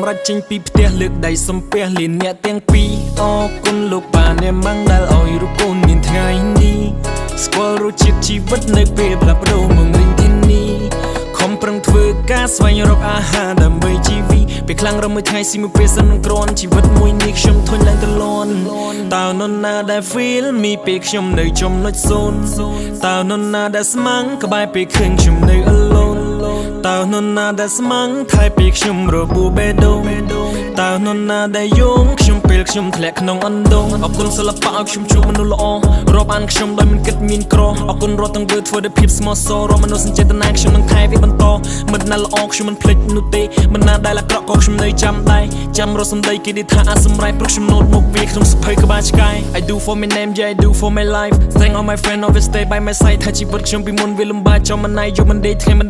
សម្រាប់ចេញពីផ្ទះលើកដៃសំពះលៀនអ្នកទាំងពីរអរគុណលោកប៉ាអ្នកម៉ាំងដែលឲ្យរូបកូនមានថ្ងៃនេះស្គាល់រសជាតិជីវិតនៅពេលផ្លាស់ប្ដូរមកវិញទីនេះខំប្រឹងធ្វើការស្វែងរកអាហារដើម្បីជីវិតពេលខ្លាំងរំមួយថ្ងៃស៊ីមួយពេលសិននឹងក្រនជីវិតមួយនេះខ្ញុំធុញឡើងទៅលន់តើនរណាដែល feel me ពេលខ្ញុំនៅចំណុច0តើនរណាដែលស្មាំងក្បែរពេលឃើញខ្ញុំនៅ alone តើនរណាដែលស្មាំងថែពេលខ្ញុំរបួសបេះដូងតើនរណាដែលយងខ្ញុំពេលខ្ញុំធ្លាក់ក្នុងអណ្ដូងអរគុណសិល្បៈឲ្យខ្ញុំជួបមនុស្សល្អរាប់អានខ្ញុំដោយមិនគិតមានក្រអរគុណរាល់ទាំងធ្វើដោយភាពស្មោះសររាល់មនុស្សសញ្ចេតនាខ្ញុំនឹងថែវាបន្តមិនណាល្អខ្ញុំមិនភ្លេចនោះទេមិនណាដែលអាក្រក់ក៏ខ្ញុំនៅចាំដែរចាំរស់សម្ដីគេនិយាយថាអាចសម្រេចព្រោះខ្ញុំណូតមកវាក្នុងសភៅក្បាលឆ្កែ I do for my name yeah I do for my life thank all my friend always stay by my side ថាជីវិតខ្ញុំពីមុនវាលំបាកចំមិនណាយយកមិនដេកថ្ងៃ